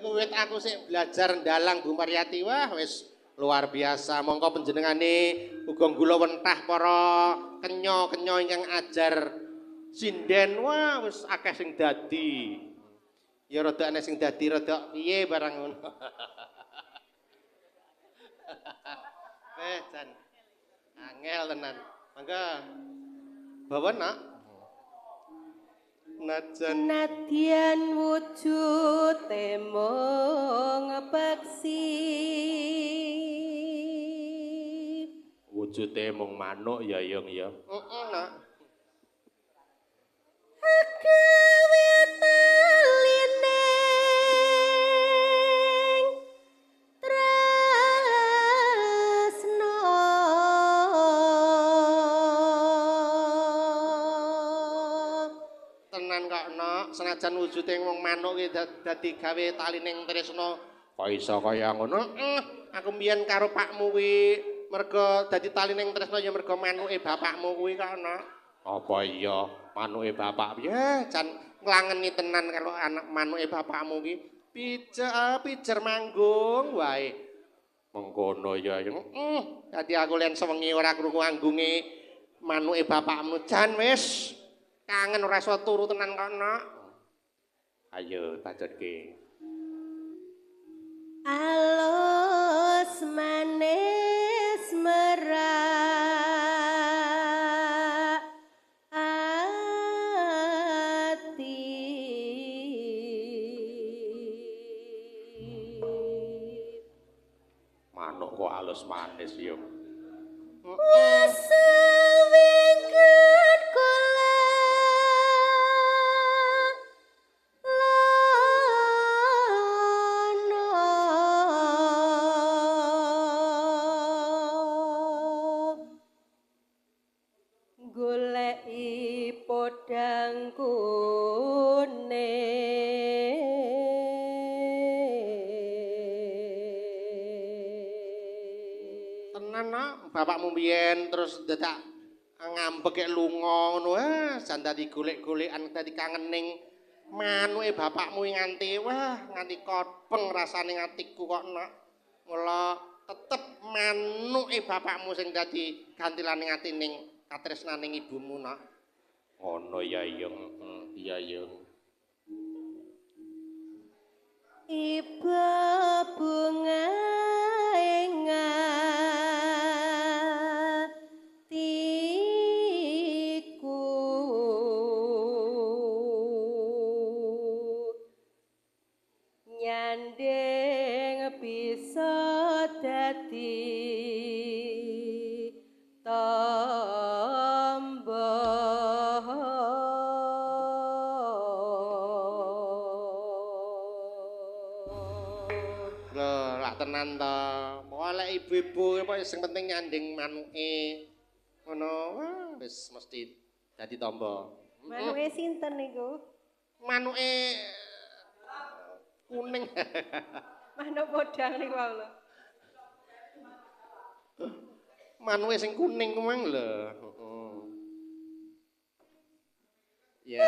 wiwit aku sik belajar ndalang Bu Maryati wah wis luar biasa. Mongko panjenengane uga gula wentah para kenya-kenya ingkang ajar sinden wah wis akeh sing dadi. Ya rada ana sing dadi rada piye barang ngono. Jan. Angel tenan. Mangga. Bawa nak. Nadyan wujute mung peksi Wujude mung manuk ya Yung ya. Heeh nak. Agawe talining tresno Tenan kok nok, senajan wujude wong manuk ki dadi gawe talining tresna. Kok iso kaya ngono? Aku mbiyen karo pakmu kuwi merga dadi talining tresna ya merga manuke bapakmu kuwi kok nok. Apa iya manuke bapak piye? Jan nglangeni tenan kalau anak manuke bapakmu ki. Pijer manggung wae. Mengkono ya. Dadi aku len sewengi ora krungu anggunge manuke bapakmu jan wis. Kangen ora iso turu tenan kono. Ayo tajutke. alus manis merak ati Manuk kok alus manis yo. wis wingket kula goleki podang kuning Tenan no, bapakmu mbiyen terus dadak ngambek lunga ngono jan dadi golek-golekan dadi kangening manuke bapakmu nganti wah nganti kopeng rasane atiku kok nok. Mula tetep manuke bapakmu sing dadi gantilane atining katresnaning ibumu nok. Ngono ya Yung. Iya Yung. Iba bunga ing atiku nyandeng bisa dadi tamba Lak tenan to. Oleh ibu-ibu apa sing penting nyanding manuke. Ngono, wah wis mesti dadi tamba. manuke sinten niku Manuke kuning. manuk podang niku wae lho Manuke sing kuning kuwi lho. Ya.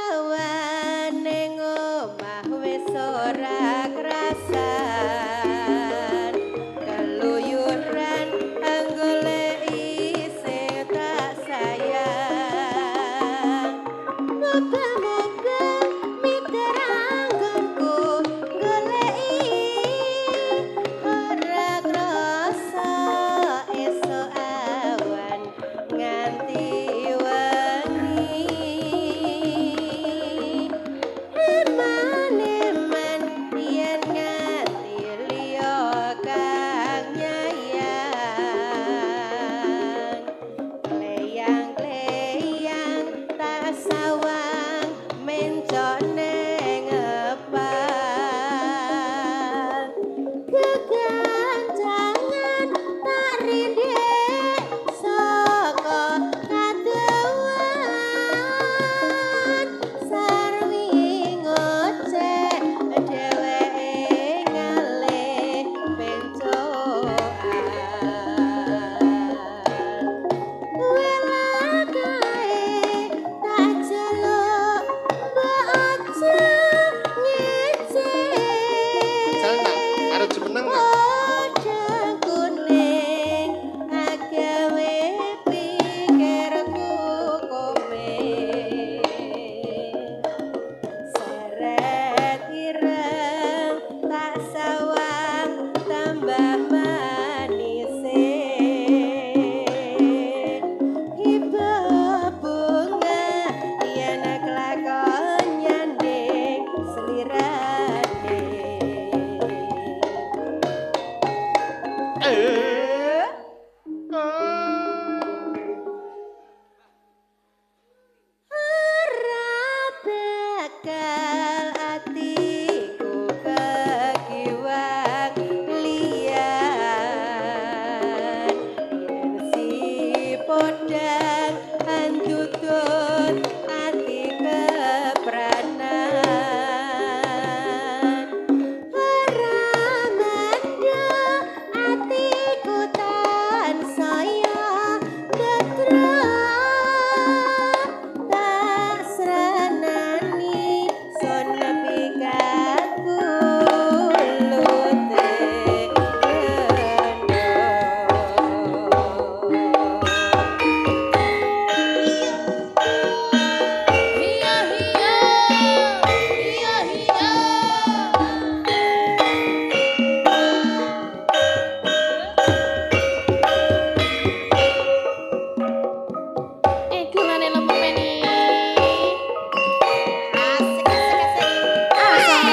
awan ning omah wis ora krasan keluyuran anggoleki sing tak sayang moga-moga miteranggonku goleki ora krasa esuk awan nganti wengi kapulute Hiya hiya. Hiya hiya. Dulane lempen. asik asik asik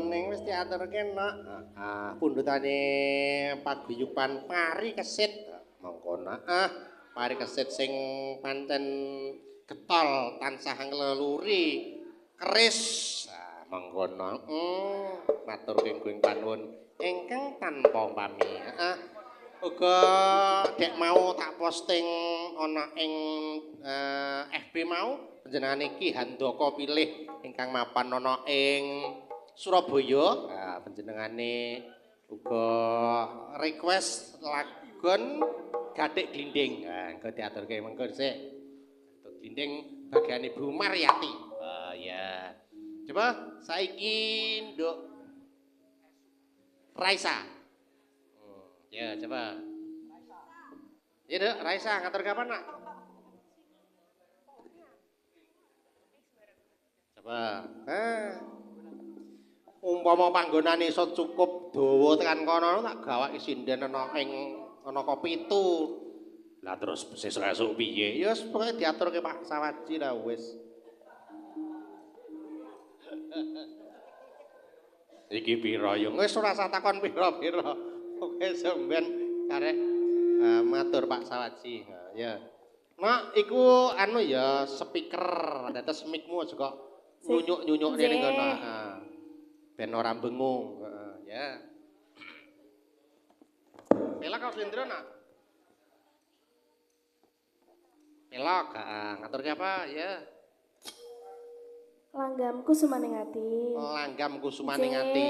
ning wis diaturke nak. Pundhutane paguyuban pari kesit. Mongko nak pari kesit sing pancen getol tansah ngleluri keris. Monggo nak. Matur kenging panuwun ingkang tanpa pami. Uga dek mau tak posting ana ing FB mau panjenengane Ki Handaka pilih ingkang mapan ana ing Surabaya. Panjenengane uga request lagon Gathik Glinding. Engko diaturke mengko sik. Gathik Glinding bagian Ibu Maryati. Ya. Coba saiki Nduk Raisa. Ya, coba. Ya, Dek, Raisa ngatur kapan, Nak? Coba. Umpama panggonane iso cukup dawa tekan kono tak gawaki sinden ana ing ana kopi itu. Lah terus sesuk-esuk piye? Ya wis pokoke diaturke Pak Sawaji lah wis. Iki pira yo? Wis ora usah takon pira-pira. Oke sampean karek matur Pak Sawaji. Ya. Nah, iku anu ya speaker, dados mic-mu aja kok nyunyuk-nyunyuk ning kono. Ben ora bengung. Ya. Pelak kok Slendro nak? Pelak, ngaturke apa? Ya. Langgamku sumaning ati. Langgamku sumaning ati.